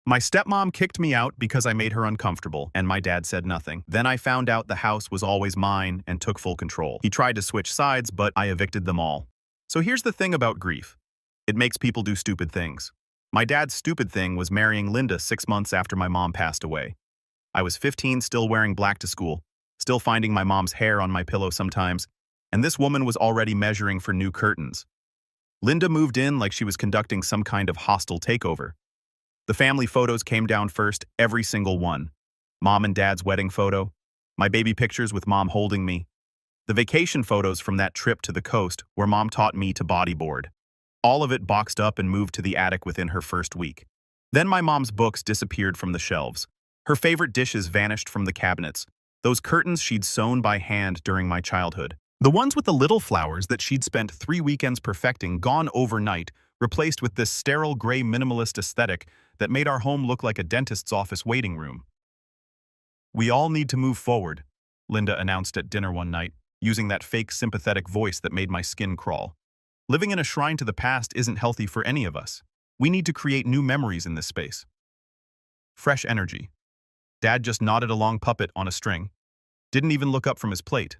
My stepmom kicked me out because I made her uncomfortable, and my dad said nothing. Then I found out the house was always mine and took full control. He tried to switch sides, but I evicted them all. So here's the thing about grief. It makes people do stupid things. My dad's stupid thing was marrying Linda 6 months after my mom passed away. I was 15, still wearing black to school, still finding my mom's hair on my pillow sometimes, and this woman was already measuring for new curtains. Linda moved in like she was conducting some kind of hostile takeover. The family photos came down first, every single one. Mom and dad's wedding photo, my baby pictures with mom holding me, the vacation photos from that trip to the coast where mom taught me to bodyboard. All of it boxed up and moved to the attic within her first week. Then my mom's books disappeared from the shelves. Her favorite dishes vanished from the cabinets, those curtains she'd sewn by hand during my childhood. The ones with the little flowers that she'd spent 3 weekends perfecting gone overnight, replaced with this sterile gray minimalist aesthetic that made our home look like a dentist's office waiting room. "We all need to move forward," Linda announced at dinner one night, using that fake sympathetic voice that made my skin crawl. "Living in a shrine to the past isn't healthy for any of us. We need to create new memories in this space." Fresh energy. Dad just nodded along puppet on a string. Didn't even look up from his plate.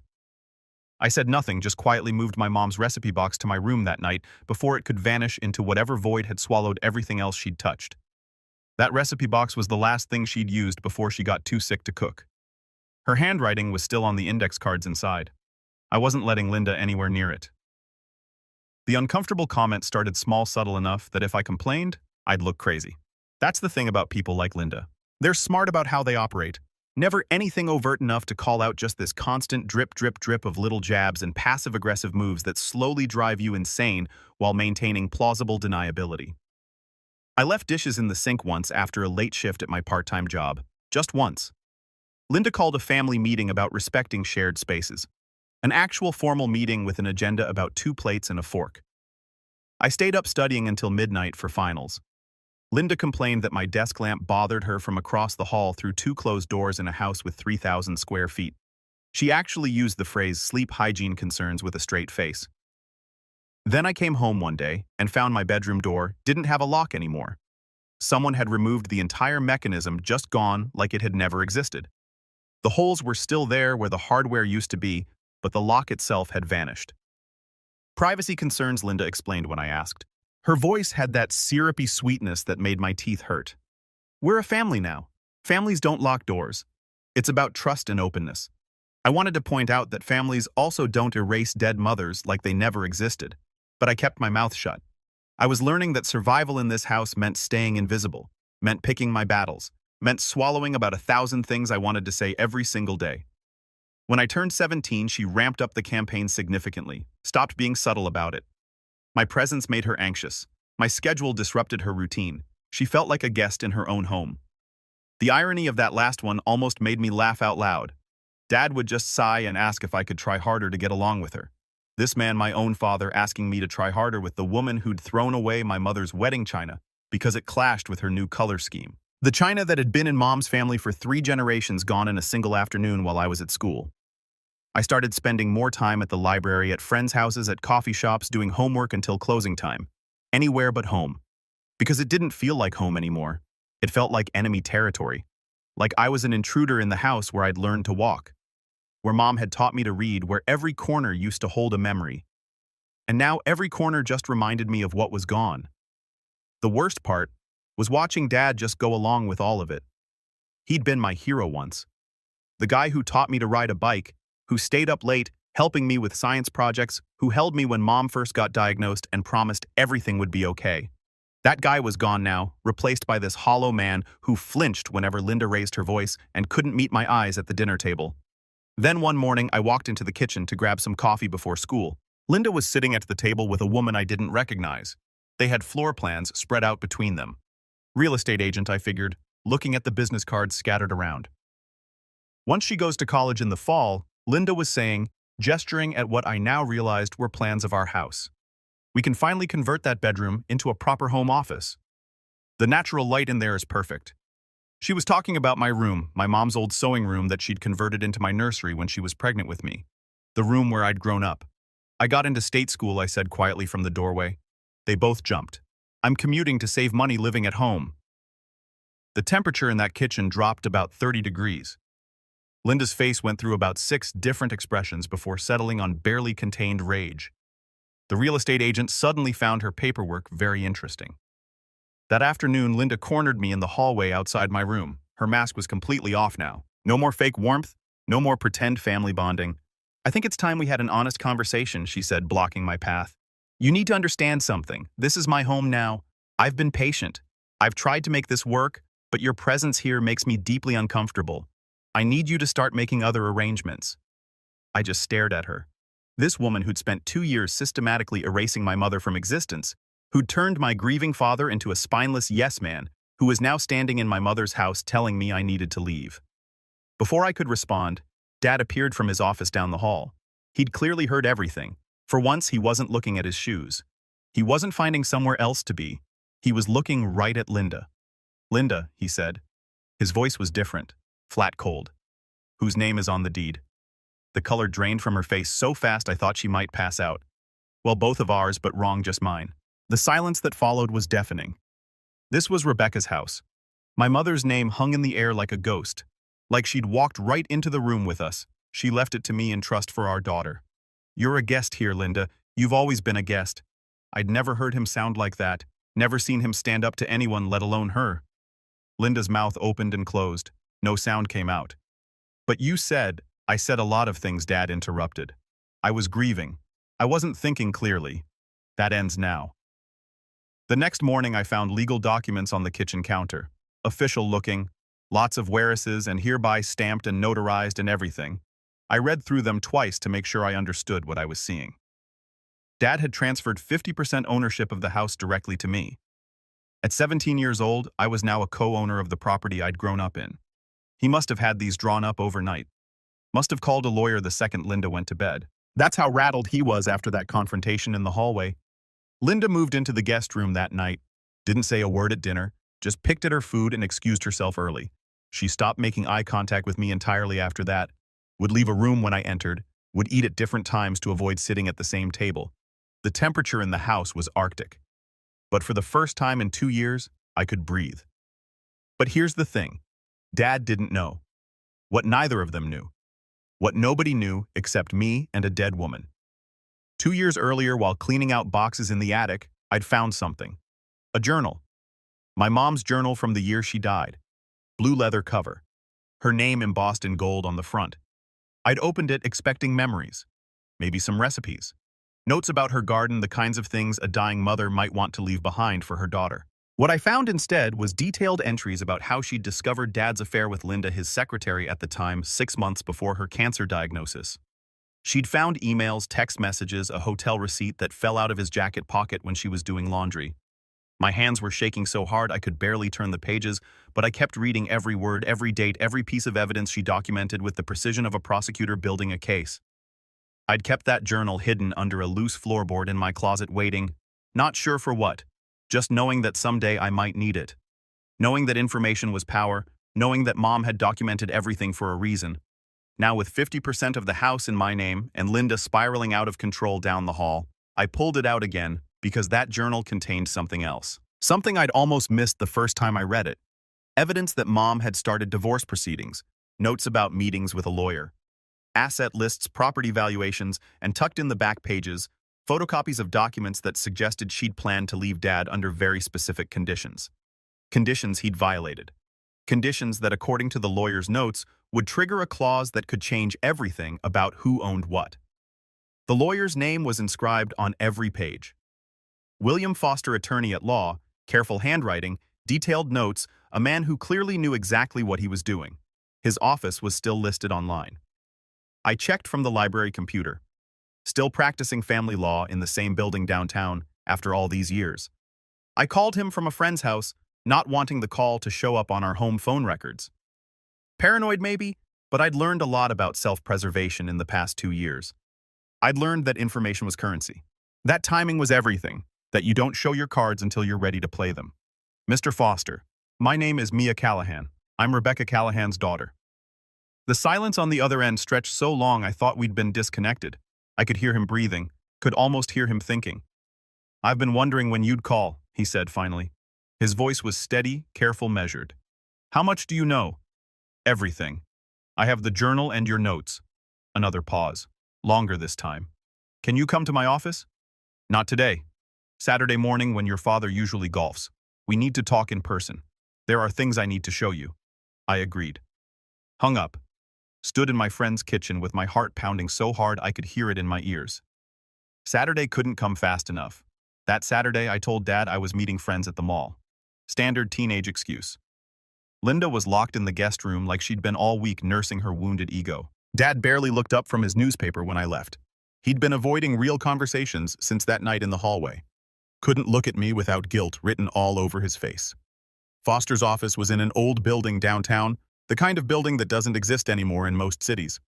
I said nothing, just quietly moved my mom's recipe box to my room that night before it could vanish into whatever void had swallowed everything else she'd touched. That recipe box was the last thing she'd used before she got too sick to cook. Her handwriting was still on the index cards inside. I wasn't letting Linda anywhere near it. The uncomfortable comment started small, subtle enough that if I complained, I'd look crazy. That's the thing about people like Linda. They're smart about how they operate. Never anything overt enough to call out just this constant drip, drip, drip of little jabs and passive-aggressive moves that slowly drive you insane while maintaining plausible deniability. I left dishes in the sink once after a late shift at my part-time job. Just once. Linda called a family meeting about respecting shared spaces. An actual formal meeting with an agenda about 2 plates and a fork. I stayed up studying until midnight for finals. Linda complained that my desk lamp bothered her from across the hall through 2 closed doors in a house with 3,000 square feet. She actually used the phrase sleep hygiene concerns with a straight face. Then I came home one day and found my bedroom door didn't have a lock anymore. Someone had removed the entire mechanism, just gone like it had never existed. The holes were still there where the hardware used to be, but the lock itself had vanished. "Privacy concerns," Linda explained when I asked. Her voice had that syrupy sweetness that made my teeth hurt. "We're a family now. Families don't lock doors. It's about trust and openness." I wanted to point out that families also don't erase dead mothers like they never existed, but I kept my mouth shut. I was learning that survival in this house meant staying invisible, meant picking my battles, meant swallowing about 1,000 things I wanted to say every single day. When I turned 17, she ramped up the campaign significantly, stopped being subtle about it. My presence made her anxious. My schedule disrupted her routine. She felt like a guest in her own home. The irony of that last one almost made me laugh out loud. Dad would just sigh and ask if I could try harder to get along with her. This man, my own father, asking me to try harder with the woman who'd thrown away my mother's wedding china because it clashed with her new color scheme. The china that had been in Mom's family for 3 generations gone in a single afternoon while I was at school. I started spending more time at the library, at friends' houses, at coffee shops, doing homework until closing time. Anywhere but home. Because it didn't feel like home anymore. It felt like enemy territory. Like I was an intruder in the house where I'd learned to walk. Where Mom had taught me to read, where every corner used to hold a memory. And now every corner just reminded me of what was gone. The worst part was watching Dad just go along with all of it. He'd been my hero once. The guy who taught me to ride a bike, who stayed up late, helping me with science projects, who held me when Mom first got diagnosed and promised everything would be okay. That guy was gone now, replaced by this hollow man who flinched whenever Linda raised her voice and couldn't meet my eyes at the dinner table. Then one morning, I walked into the kitchen to grab some coffee before school. Linda was sitting at the table with a woman I didn't recognize. They had floor plans spread out between them. Real estate agent, I figured, looking at the business cards scattered around. Once she goes to college in the fall, Linda was saying, gesturing at what I now realized were plans of our house. We can finally convert that bedroom into a proper home office. The natural light in there is perfect. She was talking about my room, my mom's old sewing room that she'd converted into my nursery when she was pregnant with me. The room where I'd grown up. I got into state school, I said quietly from the doorway. They both jumped. I'm commuting to save money living at home. The temperature in that kitchen dropped about 30 degrees. Linda's face went through about 6 different expressions before settling on barely contained rage. The real estate agent suddenly found her paperwork very interesting. That afternoon, Linda cornered me in the hallway outside my room. Her mask was completely off now. No more fake warmth, no more pretend family bonding. "I think it's time we had an honest conversation," she said, blocking my path. "You need to understand something. This is my home now. I've been patient. I've tried to make this work, but your presence here makes me deeply uncomfortable. I need you to start making other arrangements." I just stared at her. This woman who'd spent 2 years systematically erasing my mother from existence, who'd turned my grieving father into a spineless yes-man, who was now standing in my mother's house telling me I needed to leave. Before I could respond, Dad appeared from his office down the hall. He'd clearly heard everything. For once, he wasn't looking at his shoes. He wasn't finding somewhere else to be. He was looking right at Linda. "Linda," he said. His voice was different, flat cold. "Whose name is on the deed?" The color drained from her face so fast I thought she might pass out. "Well, both of ours, but wrong, just mine." The silence that followed was deafening. This was Rebecca's house. My mother's name hung in the air like a ghost. Like she'd walked right into the room with us. She left it to me in trust for our daughter. "You're a guest here, Linda. You've always been a guest." I'd never heard him sound like that. Never seen him stand up to anyone, let alone her. Linda's mouth opened and closed. No sound came out. "But you said—" "I said a lot of things," Dad interrupted. "I was grieving. I wasn't thinking clearly. That ends now." The next morning I found legal documents on the kitchen counter. Official looking, lots of whereases and hereby stamped and notarized and everything. I read through them twice to make sure I understood what I was seeing. Dad had transferred 50% ownership of the house directly to me. At 17 years old, I was now a co-owner of the property I'd grown up in. He must have had these drawn up overnight. Must have called a lawyer the second Linda went to bed. That's how rattled he was after that confrontation in the hallway. Linda moved into the guest room that night, didn't say a word at dinner, just picked at her food and excused herself early. She stopped making eye contact with me entirely after that, would leave a room when I entered, would eat at different times to avoid sitting at the same table. The temperature in the house was Arctic. But for the first time in 2 years, I could breathe. But here's the thing. Dad didn't know. What neither of them knew. What nobody knew except me and a dead woman. 2 years earlier, while cleaning out boxes in the attic, I'd found something. A journal. My mom's journal from the year she died. Blue leather cover. Her name embossed in gold on the front. I'd opened it expecting memories. Maybe some recipes. Notes about her garden, the kinds of things a dying mother might want to leave behind for her daughter. What I found instead was detailed entries about how she'd discovered Dad's affair with Linda, his secretary at the time, 6 months before her cancer diagnosis. She'd found emails, text messages, a hotel receipt that fell out of his jacket pocket when she was doing laundry. My hands were shaking so hard I could barely turn the pages, but I kept reading every word, every date, every piece of evidence she documented with the precision of a prosecutor building a case. I'd kept that journal hidden under a loose floorboard in my closet waiting, not sure for what, just knowing that someday I might need it. Knowing that information was power, knowing that Mom had documented everything for a reason. Now with 50% of the house in my name and Linda spiraling out of control down the hall, I pulled it out again because that journal contained something else. Something I'd almost missed the first time I read it. Evidence that Mom had started divorce proceedings, notes about meetings with a lawyer, asset lists, property valuations, and tucked in the back pages, photocopies of documents that suggested she'd planned to leave Dad under very specific conditions. Conditions he'd violated. Conditions that, according to the lawyer's notes, would trigger a clause that could change everything about who owned what. The lawyer's name was inscribed on every page. William Foster, attorney at law, careful handwriting, detailed notes, a man who clearly knew exactly what he was doing. His office was still listed online. I checked from the library computer. Still practicing family law in the same building downtown after all these years. I called him from a friend's house, not wanting the call to show up on our home phone records. Paranoid maybe, but I'd learned a lot about self-preservation in the past 2 years. I'd learned that information was currency. That timing was everything, that you don't show your cards until you're ready to play them. Mr. Foster, my name is Mia Callahan. I'm Rebecca Callahan's daughter. The silence on the other end stretched so long I thought we'd been disconnected. I could hear him breathing, could almost hear him thinking. "I've been wondering when you'd call," he said finally. His voice was steady, careful, measured. How much do you know? Everything. I have the journal and your notes. Another pause. Longer this time. Can you come to my office? Not today. Saturday morning when your father usually golfs. We need to talk in person. There are things I need to show you. I agreed. Hung up. Stood in my friend's kitchen with my heart pounding so hard I could hear it in my ears. Saturday couldn't come fast enough. That Saturday I told Dad I was meeting friends at the mall. Standard teenage excuse. Linda was locked in the guest room like she'd been all week nursing her wounded ego. Dad barely looked up from his newspaper when I left. He'd been avoiding real conversations since that night in the hallway. Couldn't look at me without guilt written all over his face. Foster's office was in an old building downtown, the kind of building that doesn't exist anymore in most cities.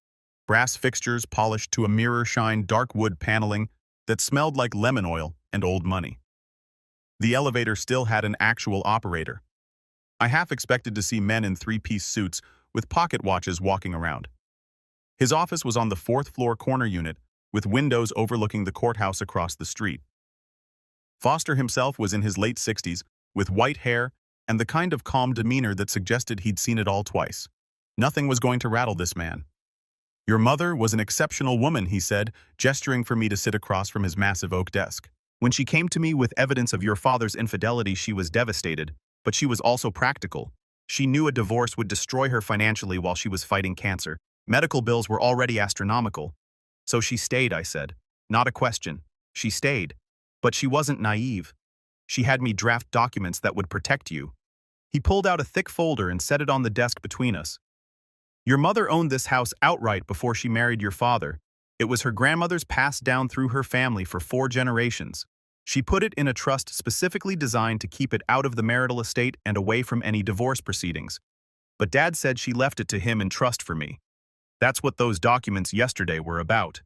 Brass fixtures polished to a mirror-shine dark wood paneling that smelled like lemon oil and old money. The elevator still had an actual operator. I half expected to see men in three-piece suits with pocket watches walking around. His office was on the fourth-floor corner unit, with windows overlooking the courthouse across the street. Foster himself was in his late 60s, with white hair and the kind of calm demeanor that suggested he'd seen it all twice. Nothing was going to rattle this man. Your mother was an exceptional woman, he said, gesturing for me to sit across from his massive oak desk. When she came to me with evidence of your father's infidelity, she was devastated, but she was also practical. She knew a divorce would destroy her financially while she was fighting cancer. Medical bills were already astronomical. So she stayed, I said. Not a question. She stayed. But she wasn't naive. She had me draft documents that would protect you. He pulled out a thick folder and set it on the desk between us. Your mother owned this house outright before she married your father. It was her grandmother's passed down through her family for 4 generations. She put it in a trust specifically designed to keep it out of the marital estate and away from any divorce proceedings. But Dad said she left it to him in trust for me. That's what those documents yesterday were about.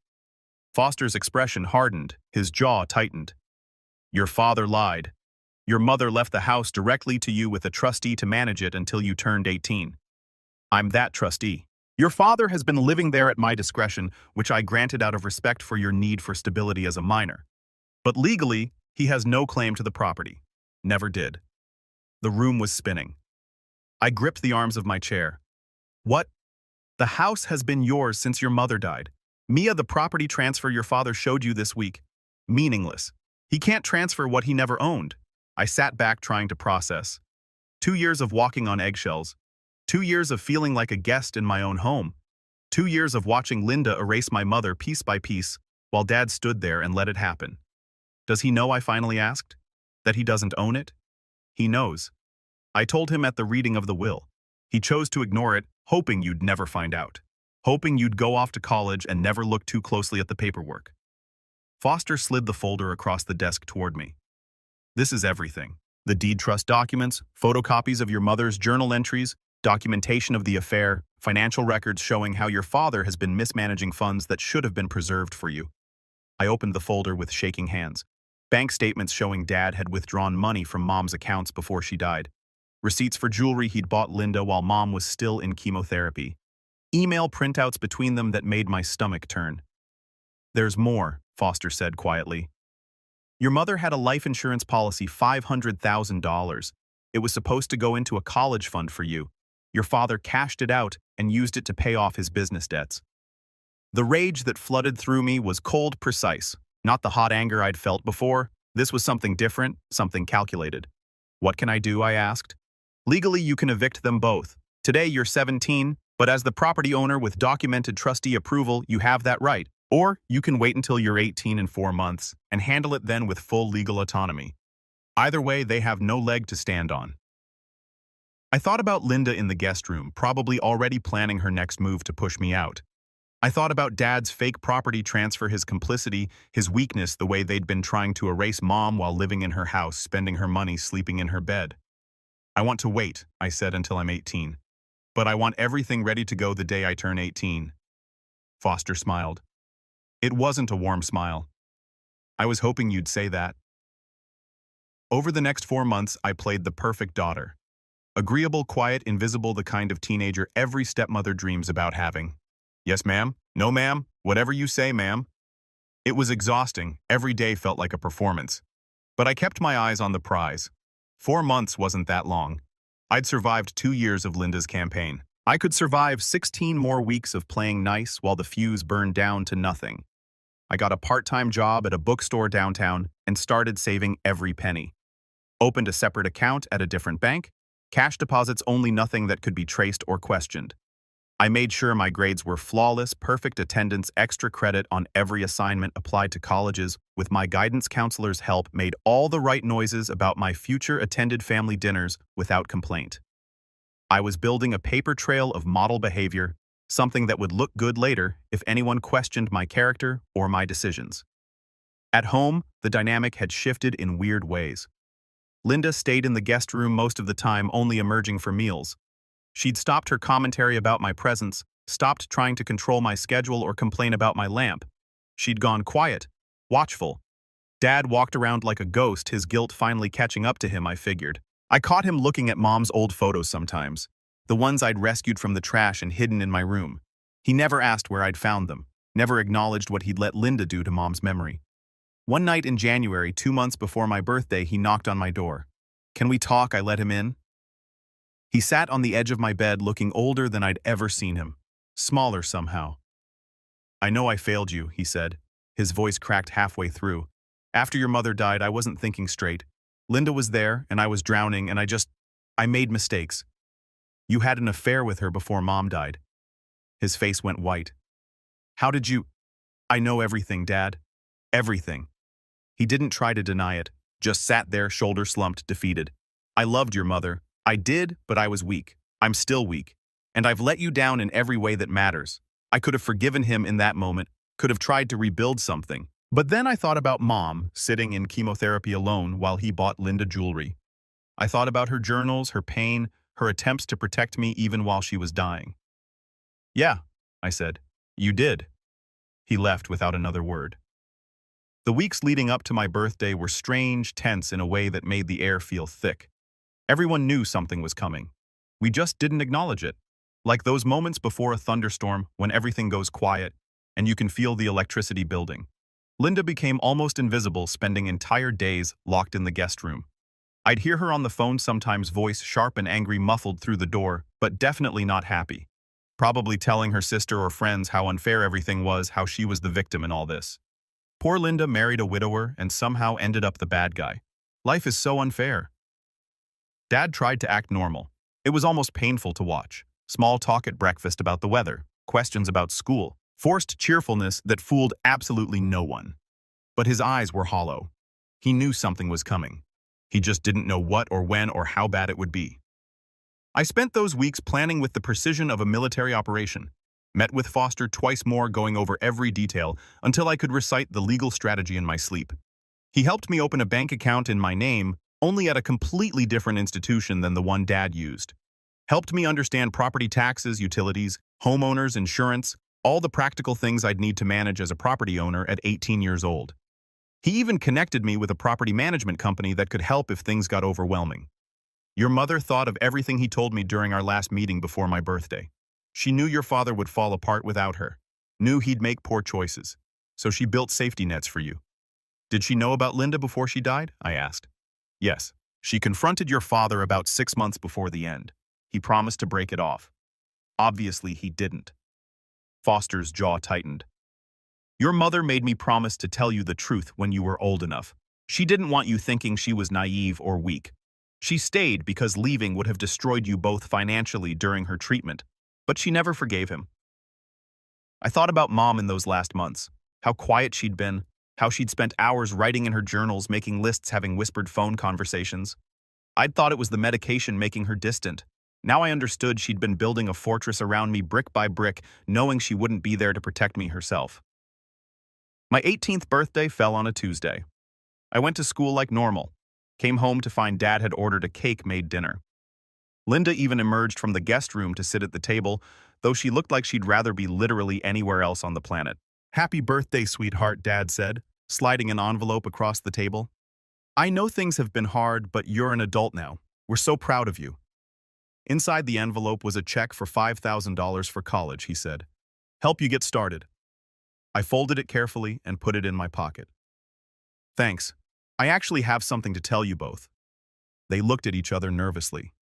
Foster's expression hardened, his jaw tightened. Your father lied. Your mother left the house directly to you with a trustee to manage it until you turned 18. I'm that trustee. Your father has been living there at my discretion, which I granted out of respect for your need for stability as a minor. But legally, he has no claim to the property. Never did. The room was spinning. I gripped the arms of my chair. What? The house has been yours since your mother died. Mia, the property transfer your father showed you this week. Meaningless. He can't transfer what he never owned. I sat back trying to process. 2 years of walking on eggshells. 2 years of feeling like a guest in my own home. 2 years of watching Linda erase my mother piece by piece while Dad stood there and let it happen. Does he know, I finally asked? That he doesn't own it? He knows. I told him at the reading of the will. He chose to ignore it, hoping you'd never find out. Hoping you'd go off to college and never look too closely at the paperwork. Foster slid the folder across the desk toward me. This is everything. The deed trust documents, photocopies of your mother's journal entries, documentation of the affair, financial records showing how your father has been mismanaging funds that should have been preserved for you. I opened the folder with shaking hands. Bank statements showing Dad had withdrawn money from Mom's accounts before she died. Receipts for jewelry he'd bought Linda while Mom was still in chemotherapy. Email printouts between them that made my stomach turn. There's more, Foster said quietly. Your mother had a life insurance policy, $500,000. It was supposed to go into a college fund for you. Your father cashed it out and used it to pay off his business debts. The rage that flooded through me was cold, precise. Not the hot anger I'd felt before. This was something different, something calculated. What can I do, I asked. Legally, you can evict them both. Today, you're 17, but as the property owner with documented trustee approval, you have that right. Or you can wait until you're 18 in 4 months and handle it then with full legal autonomy. Either way, they have no leg to stand on. I thought about Linda in the guest room, probably already planning her next move to push me out. I thought about Dad's fake property transfer, his complicity, his weakness, the way they'd been trying to erase Mom while living in her house, spending her money, sleeping in her bed. I want to wait, I said, until I'm 18. But I want everything ready to go the day I turn 18. Foster smiled. It wasn't a warm smile. I was hoping you'd say that. Over the next 4 months, I played the perfect daughter. Agreeable, quiet, invisible, the kind of teenager every stepmother dreams about having. Yes, ma'am. No, ma'am. Whatever you say, ma'am. It was exhausting. Every day felt like a performance. But I kept my eyes on the prize. 4 months wasn't that long. I'd survived 2 years of Linda's campaign. I could survive 16 more weeks of playing nice while the fuse burned down to nothing. I got a part-time job at a bookstore downtown and started saving every penny. Opened a separate account at a different bank, cash deposits only nothing that could be traced or questioned. I made sure my grades were flawless, perfect attendance, extra credit on every assignment, applied to colleges, with my guidance counselor's help, made all the right noises about my future, attended family dinners without complaint. I was building a paper trail of model behavior, something that would look good later if anyone questioned my character or my decisions. At home, the dynamic had shifted in weird ways. Linda stayed in the guest room most of the time, only emerging for meals. She'd stopped her commentary about my presence, stopped trying to control my schedule or complain about my lamp. She'd gone quiet, watchful. Dad walked around like a ghost, his guilt finally catching up to him, I figured. I caught him looking at Mom's old photos sometimes, the ones I'd rescued from the trash and hidden in my room. He never asked where I'd found them, never acknowledged what he'd let Linda do to Mom's memory. One night in January, 2 months before my birthday, he knocked on my door. "Can we talk?" I let him in. He sat on the edge of my bed, looking older than I'd ever seen him, smaller somehow. "I know I failed you," he said. His voice cracked halfway through. "After your mother died, I wasn't thinking straight. Linda was there, and I was drowning, and I made mistakes. You had an affair with her before Mom died." His face went white. "How did you—" "I know everything, Dad. Everything." He didn't try to deny it, just sat there, shoulder slumped, defeated. "I loved your mother. I did, but I was weak. I'm still weak. And I've let you down in every way that matters. I could have forgiven him in that moment, could have tried to rebuild something. But then I thought about Mom, sitting in chemotherapy alone while he bought Linda jewelry. I thought about her journals, her pain, her attempts to protect me even while she was dying." "Yeah," I said. "You did." He left without another word. The weeks leading up to my birthday were strange, tense in a way that made the air feel thick. Everyone knew something was coming. We just didn't acknowledge it. Like those moments before a thunderstorm when everything goes quiet and you can feel the electricity building. Linda became almost invisible, spending entire days locked in the guest room. I'd hear her on the phone sometimes, voice sharp and angry, muffled through the door, but definitely not happy. Probably telling her sister or friends how unfair everything was, how she was the victim in all this. Poor Linda married a widower and somehow ended up the bad guy. Life is so unfair. Dad tried to act normal. It was almost painful to watch. Small talk at breakfast about the weather, questions about school, forced cheerfulness that fooled absolutely no one. But his eyes were hollow. He knew something was coming. He just didn't know what or when or how bad it would be. I spent those weeks planning with the precision of a military operation. Met with Foster twice more, going over every detail until I could recite the legal strategy in my sleep. He helped me open a bank account in my name, only at a completely different institution than the one Dad used. Helped me understand property taxes, utilities, homeowners, insurance, all the practical things I'd need to manage as a property owner at 18 years old. He even connected me with a property management company that could help if things got overwhelming. Your mother thought of everything he told me during our last meeting before my birthday. She knew your father would fall apart without her, knew he'd make poor choices, so she built safety nets for you. Did she know about Linda before she died? I asked. Yes. She confronted your father about 6 months before the end. He promised to break it off. Obviously, he didn't. Foster's jaw tightened. Your mother made me promise to tell you the truth when you were old enough. She didn't want you thinking she was naive or weak. She stayed because leaving would have destroyed you both financially during her treatment, but she never forgave him. I thought about Mom in those last months, how quiet she'd been, how she'd spent hours writing in her journals, making lists, having whispered phone conversations. I'd thought it was the medication making her distant. Now I understood she'd been building a fortress around me brick by brick, knowing she wouldn't be there to protect me herself. My 18th birthday fell on a Tuesday. I went to school like normal. Came home to find Dad had ordered a cake-made dinner. Linda even emerged from the guest room to sit at the table, though she looked like she'd rather be literally anywhere else on the planet. "Happy birthday, sweetheart," Dad said, sliding an envelope across the table. "I know things have been hard, but you're an adult now. We're so proud of you." Inside the envelope was a check for $5,000 for college, he said. "Help you get started." I folded it carefully and put it in my pocket. "Thanks. I actually have something to tell you both." They looked at each other nervously.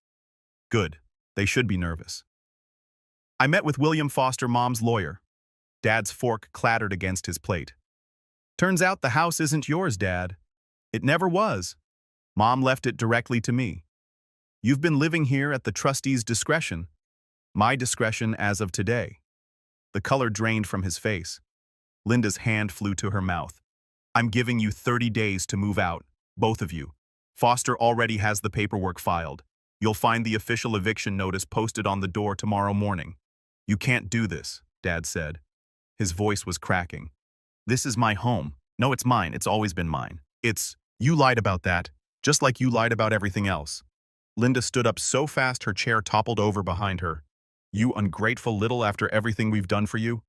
Good. They should be nervous. I met with William Foster, Mom's lawyer. Dad's fork clattered against his plate. Turns out the house isn't yours, Dad. It never was. Mom left it directly to me. You've been living here at the trustee's discretion. My discretion as of today. The color drained from his face. Linda's hand flew to her mouth. I'm giving you 30 days to move out, both of you. Foster already has the paperwork filed. You'll find the official eviction notice posted on the door tomorrow morning. You can't do this, Dad said. His voice was cracking. This is my home. No, it's mine. It's always been mine. You lied about that, just like you lied about everything else. Linda stood up so fast her chair toppled over behind her. You ungrateful little after everything we've done for you?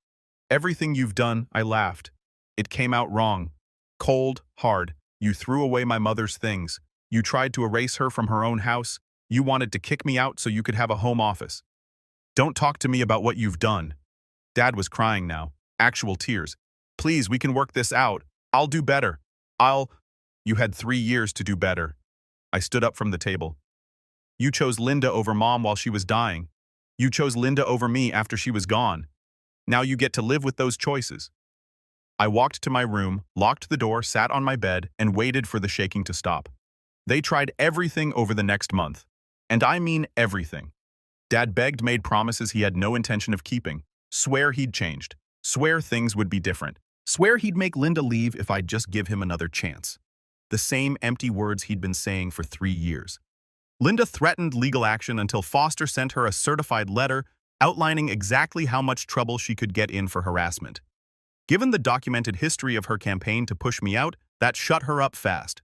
Everything you've done, I laughed. It came out wrong. Cold, hard. You threw away my mother's things. You tried to erase her from her own house. You wanted to kick me out so you could have a home office. Don't talk to me about what you've done. Dad was crying now, actual tears. Please, we can work this out. I'll do better. You had 3 years to do better. I stood up from the table. You chose Linda over Mom while she was dying. You chose Linda over me after she was gone. Now you get to live with those choices. I walked to my room, locked the door, sat on my bed, and waited for the shaking to stop. They tried everything over the next month. And I mean everything. Dad begged, made promises he had no intention of keeping. Swear he'd changed. Swear things would be different. Swear he'd make Linda leave if I'd just give him another chance. The same empty words he'd been saying for 3 years. Linda threatened legal action until Foster sent her a certified letter outlining exactly how much trouble she could get in for harassment. Given the documented history of her campaign to push me out, that shut her up fast.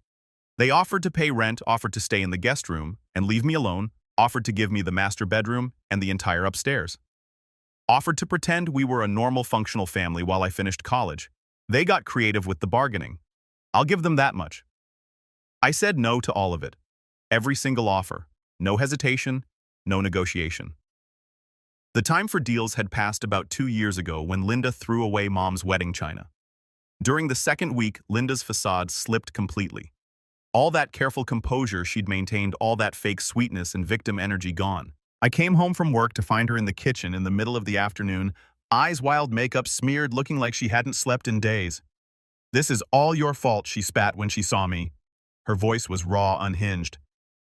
They offered to pay rent, offered to stay in the guest room and leave me alone, offered to give me the master bedroom and the entire upstairs. Offered to pretend we were a normal functional family while I finished college. They got creative with the bargaining. I'll give them that much. I said no to all of it. Every single offer. No hesitation, no negotiation. The time for deals had passed about 2 years ago when Linda threw away Mom's wedding china. During the second week, Linda's facade slipped completely. All that careful composure she'd maintained, all that fake sweetness and victim energy gone. I came home from work to find her in the kitchen in the middle of the afternoon, eyes wild, makeup smeared, looking like she hadn't slept in days. This is all your fault, she spat when she saw me. Her voice was raw, unhinged.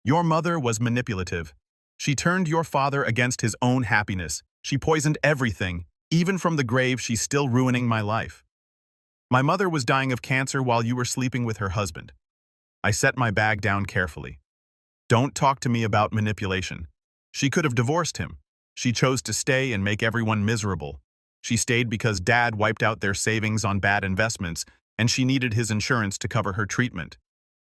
Your mother was manipulative. She turned your father against his own happiness. She poisoned everything. Even from the grave, she's still ruining my life. My mother was dying of cancer while you were sleeping with her husband. I set my bag down carefully. Don't talk to me about manipulation. She could have divorced him. She chose to stay and make everyone miserable. She stayed because Dad wiped out their savings on bad investments, and she needed his insurance to cover her treatment.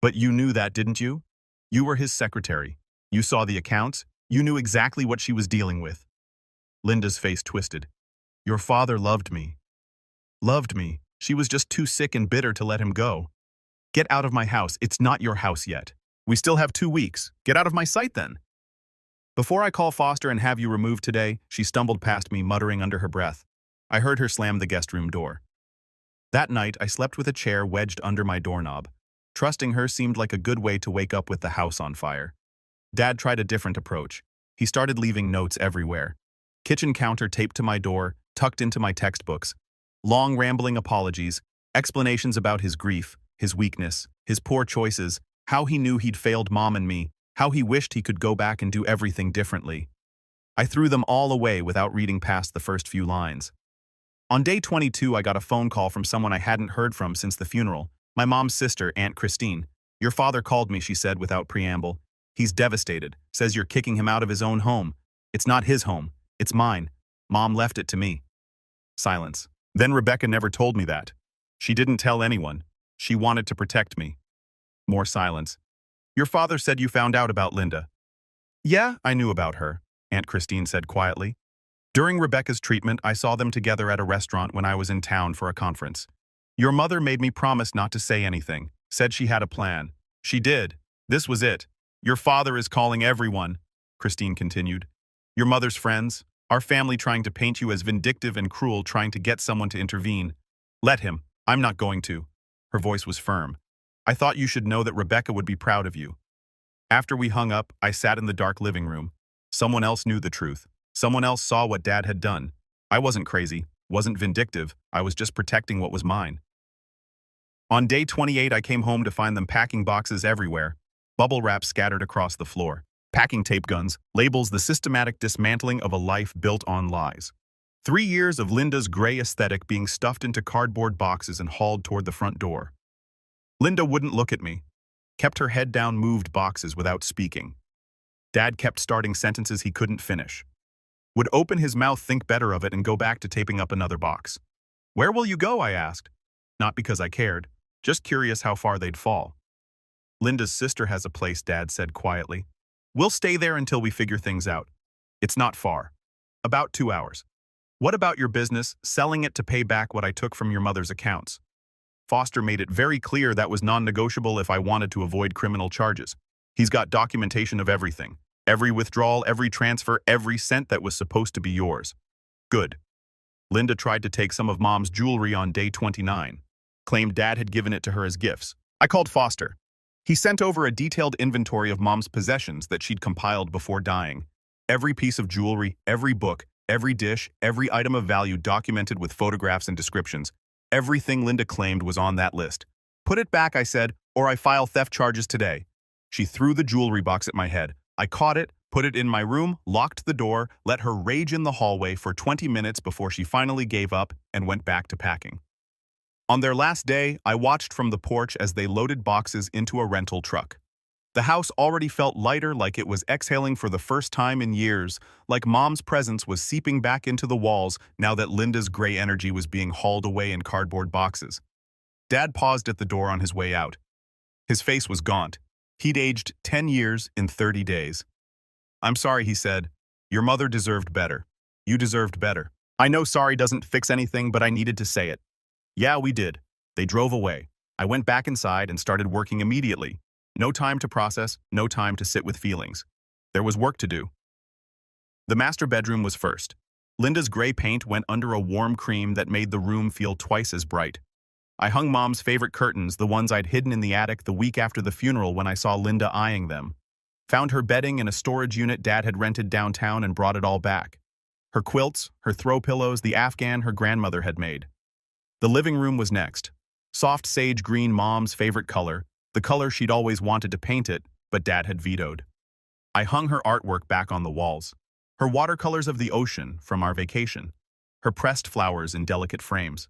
But you knew that, didn't you? You were his secretary. You saw the accounts. You knew exactly what she was dealing with. Linda's face twisted. Your father loved me. Loved me. She was just too sick and bitter to let him go. Get out of my house. It's not your house yet. We still have 2 weeks. Get out of my sight then. Before I call Foster and have you removed today, she stumbled past me, muttering under her breath. I heard her slam the guest room door. That night, I slept with a chair wedged under my doorknob. Trusting her seemed like a good way to wake up with the house on fire. Dad tried a different approach. He started leaving notes everywhere. Kitchen counter taped to my door, tucked into my textbooks. Long rambling apologies, explanations about his grief, his weakness, his poor choices, how he knew he'd failed Mom and me, how he wished he could go back and do everything differently. I threw them all away without reading past the first few lines. On day 22, I got a phone call from someone I hadn't heard from since the funeral. My mom's sister, Aunt Christine. Your father called me, she said without preamble. He's devastated, says you're kicking him out of his own home. It's not his home. It's mine. Mom left it to me. Silence. Then Rebecca never told me that. She didn't tell anyone. She wanted to protect me. More silence. Your father said you found out about Linda. Yeah, I knew about her, Aunt Christine said quietly. During Rebecca's treatment, I saw them together at a restaurant when I was in town for a conference. Your mother made me promise not to say anything, said she had a plan. She did. This was it. Your father is calling everyone, Christine continued. Your mother's friends, our family trying to paint you as vindictive and cruel, trying to get someone to intervene. Let him. I'm not going to. Her voice was firm. I thought you should know that Rebecca would be proud of you. After we hung up, I sat in the dark living room. Someone else knew the truth. Someone else saw what Dad had done. I wasn't crazy, wasn't vindictive, I was just protecting what was mine. On day 28, I came home to find them packing boxes everywhere, bubble wrap scattered across the floor, packing tape guns, labels the systematic dismantling of a life built on lies. 3 years of Linda's gray aesthetic being stuffed into cardboard boxes and hauled toward the front door. Linda wouldn't look at me, kept her head down, moved boxes without speaking. Dad kept starting sentences he couldn't finish. Would open his mouth, think better of it, and go back to taping up another box. "Where will you go?" I asked. Not because I cared, just curious how far they'd fall. "Linda's sister has a place," Dad said quietly. "We'll stay there until we figure things out. It's not far. About 2 hours. What about your business, selling it to pay back what I took from your mother's accounts?" Foster made it very clear that was non-negotiable if I wanted to avoid criminal charges. He's got documentation of everything. Every withdrawal, every transfer, every cent that was supposed to be yours. Good. Linda tried to take some of Mom's jewelry on day 29. Claimed Dad had given it to her as gifts. I called Foster. He sent over a detailed inventory of Mom's possessions that she'd compiled before dying. Every piece of jewelry, every book, every dish, every item of value documented with photographs and descriptions. Everything Linda claimed was on that list. "Put it back," I said, "or I file theft charges today." She threw the jewelry box at my head. I caught it, put it in my room, locked the door, let her rage in the hallway for 20 minutes before she finally gave up and went back to packing. On their last day, I watched from the porch as they loaded boxes into a rental truck. The house already felt lighter, like it was exhaling for the first time in years, like Mom's presence was seeping back into the walls now that Linda's gray energy was being hauled away in cardboard boxes. Dad paused at the door on his way out. His face was gaunt. He'd aged 10 years in 30 days. "I'm sorry," he said. "Your mother deserved better. You deserved better." I know sorry doesn't fix anything, but I needed to say it. Yeah, we did. They drove away. I went back inside and started working immediately. No time to process, no time to sit with feelings. There was work to do. The master bedroom was first. Linda's gray paint went under a warm cream that made the room feel twice as bright. I hung Mom's favorite curtains, the ones I'd hidden in the attic the week after the funeral when I saw Linda eyeing them. Found her bedding in a storage unit Dad had rented downtown and brought it all back. Her quilts, her throw pillows, the Afghan her grandmother had made. The living room was next. Soft sage green, Mom's favorite color, the color she'd always wanted to paint it, but Dad had vetoed. I hung her artwork back on the walls. Her watercolors of the ocean from our vacation. Her pressed flowers in delicate frames.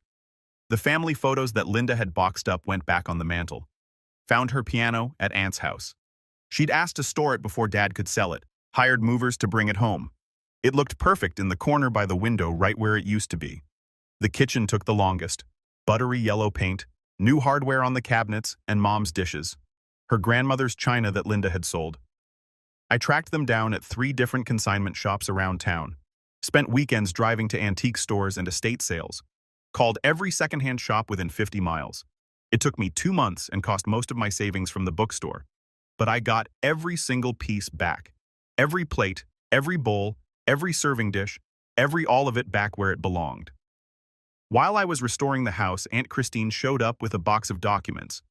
The family photos that Linda had boxed up went back on the mantel. Found her piano at Aunt's house. She'd asked to store it before Dad could sell it, hired movers to bring it home. It looked perfect in the corner by the window right where it used to be. The kitchen took the longest. Buttery yellow paint, new hardware on the cabinets, and Mom's dishes. Her grandmother's china that Linda had sold. I tracked them down at 3 different consignment shops around town. Spent weekends driving to antique stores and estate sales. Called every secondhand shop within 50 miles. It took me 2 months and cost most of my savings from the bookstore. But I got every single piece back. Every plate, every bowl, every serving dish, all of it back where it belonged. While I was restoring the house, Aunt Christine showed up with a box of documents.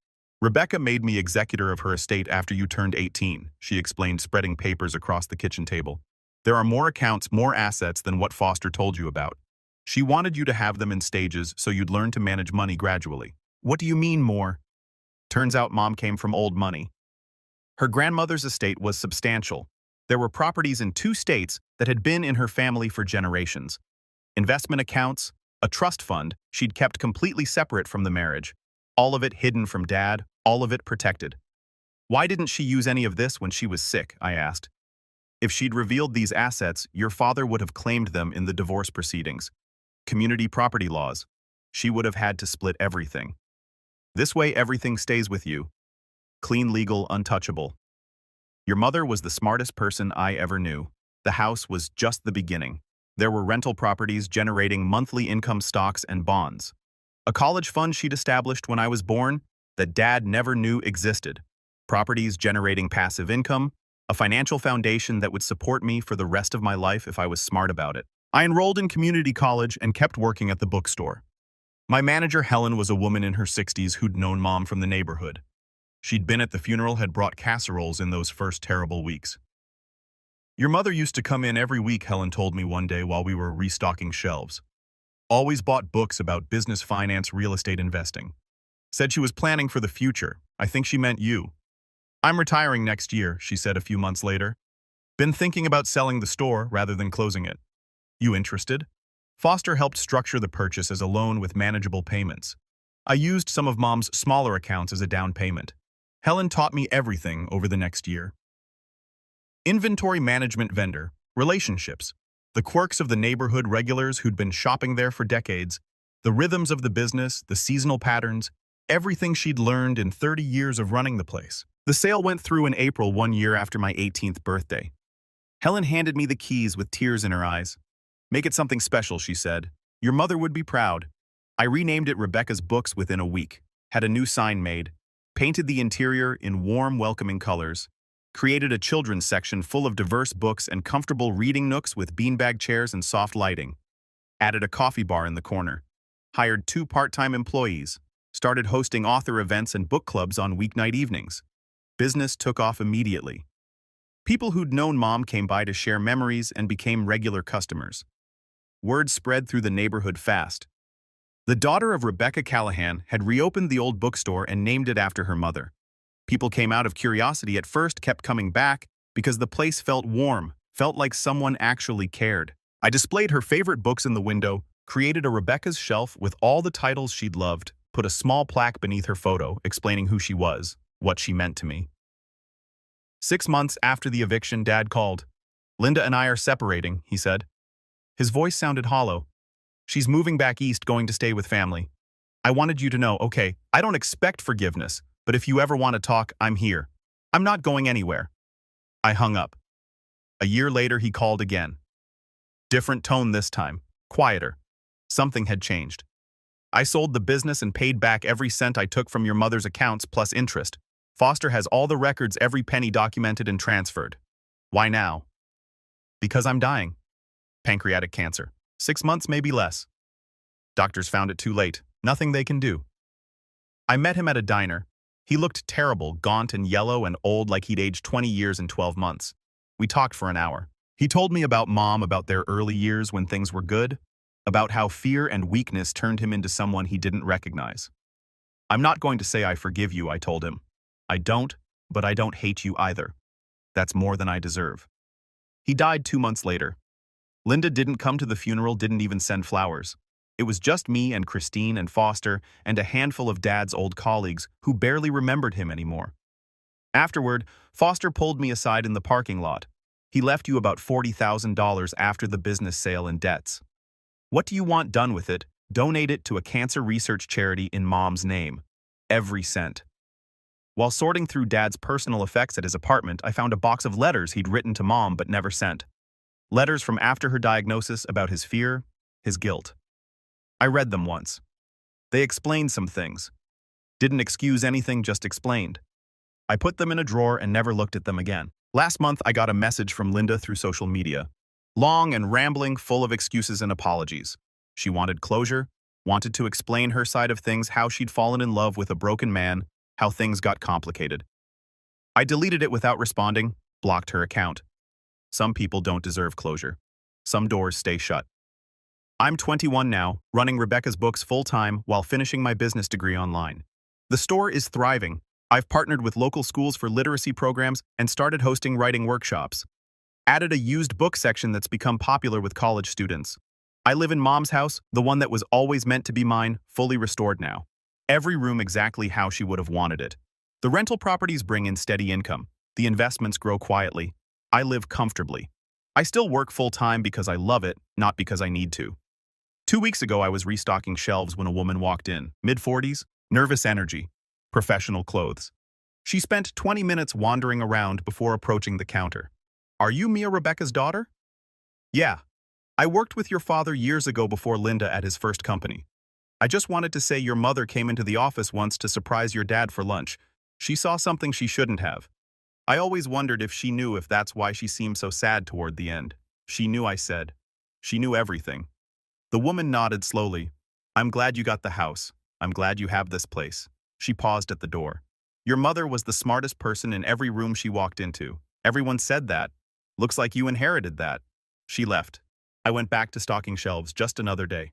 "Rebecca made me executor of her estate after you turned 18, she explained, spreading papers across the kitchen table. "There are more accounts, more assets than what Foster told you about. She wanted you to have them in stages so you'd learn to manage money gradually." "What do you mean more?" Turns out Mom came from old money. Her grandmother's estate was substantial. There were properties in 2 states that had been in her family for generations. Investment accounts, a trust fund she'd kept completely separate from the marriage. All of it hidden from Dad, all of it protected. "Why didn't she use any of this when she was sick?" I asked. "If she'd revealed these assets, your father would have claimed them in the divorce proceedings. Community property laws. She would have had to split everything. This way everything stays with you. Clean, legal, untouchable. Your mother was the smartest person I ever knew. The house was just the beginning. There were rental properties generating monthly income, stocks and bonds. A college fund she'd established when I was born that Dad never knew existed. Properties generating passive income, a financial foundation that would support me for the rest of my life if I was smart about it. I enrolled in community college and kept working at the bookstore. My manager, Helen, was a woman in her 60s who'd known Mom from the neighborhood. She'd been at the funeral, had brought casseroles in those first terrible weeks. Your mother used to come in every week, Helen told me one day while we were restocking shelves. Always bought books about business, finance, real estate investing. Said she was planning for the future. I think she meant you. I'm retiring next year, she said a few months later. Been thinking about selling the store rather than closing it. You interested? Foster helped structure the purchase as a loan with manageable payments. I used some of Mom's smaller accounts as a down payment. Helen taught me everything over the next year. Inventory management vendor, relationships, the quirks of the neighborhood regulars who'd been shopping there for decades, the rhythms of the business, the seasonal patterns, everything she'd learned in 30 years of running the place. The sale went through in April, 1 year after my 18th birthday. Helen handed me the keys with tears in her eyes. Make it something special, she said. Your mother would be proud. I renamed it Rebecca's Books within a week, had a new sign made, painted the interior in warm, welcoming colors, created a children's section full of diverse books and comfortable reading nooks with beanbag chairs and soft lighting, added a coffee bar in the corner, hired 2 part-time employees, started hosting author events and book clubs on weeknight evenings. Business took off immediately. People who'd known Mom came by to share memories and became regular customers. Word spread through the neighborhood fast. The daughter of Rebecca Callahan had reopened the old bookstore and named it after her mother. People came out of curiosity at first, kept coming back because the place felt warm, felt like someone actually cared. I displayed her favorite books in the window, created a Rebecca's shelf with all the titles she'd loved, put a small plaque beneath her photo explaining who she was, what she meant to me. 6 months after the eviction, Dad called. Linda and I are separating, he said. His voice sounded hollow. She's moving back east, going to stay with family. I wanted you to know, okay, I don't expect forgiveness, but if you ever want to talk, I'm here. I'm not going anywhere. I hung up. A year later, he called again. Different tone this time, quieter. Something had changed. I sold the business and paid back every cent I took from your mother's accounts plus interest. Foster has all the records, every penny documented and transferred. Why now? Because I'm dying. Pancreatic cancer. 6 months, maybe less. Doctors found it too late. Nothing they can do. I met him at a diner. He looked terrible, gaunt and yellow and old, like he'd aged 20 years in 12 months. We talked for an hour. He told me about Mom, about their early years when things were good, about how fear and weakness turned him into someone he didn't recognize. I'm not going to say I forgive you, I told him. I don't, but I don't hate you either. That's more than I deserve. He died 2 months later. Linda didn't come to the funeral, didn't even send flowers. It was just me and Christine and Foster and a handful of Dad's old colleagues who barely remembered him anymore. Afterward, Foster pulled me aside in the parking lot. He left you about $40,000 after the business sale in debts. What do you want done with it? Donate it to a cancer research charity in Mom's name. Every cent. While sorting through Dad's personal effects at his apartment, I found a box of letters he'd written to Mom but never sent. Letters from after her diagnosis about his fear, his guilt. I read them once. They explained some things. Didn't excuse anything, just explained. I put them in a drawer and never looked at them again. Last month, I got a message from Linda through social media. Long and rambling, full of excuses and apologies. She wanted closure, wanted to explain her side of things, how she'd fallen in love with a broken man, how things got complicated. I deleted it without responding, blocked her account. Some people don't deserve closure. Some doors stay shut. I'm 21 now, running Rebecca's Books full-time while finishing my business degree online. The store is thriving. I've partnered with local schools for literacy programs and started hosting writing workshops. Added a used book section that's become popular with college students. I live in Mom's house, the one that was always meant to be mine, fully restored now. Every room exactly how she would have wanted it. The rental properties bring in steady income. The investments grow quietly. I live comfortably. I still work full-time because I love it, not because I need to. 2 weeks ago, I was restocking shelves when a woman walked in, mid-40s, nervous energy, professional clothes. She spent 20 minutes wandering around before approaching the counter. Are you Mia, Rebecca's daughter? Yeah. I worked with your father years ago before Linda at his first company. I just wanted to say your mother came into the office once to surprise your dad for lunch. She saw something she shouldn't have. I always wondered if she knew, if that's why she seemed so sad toward the end. She knew, I said. She knew everything. The woman nodded slowly. I'm glad you got the house. I'm glad you have this place. She paused at the door. Your mother was the smartest person in every room she walked into. Everyone said that. Looks like you inherited that. She left. I went back to stocking shelves just another day.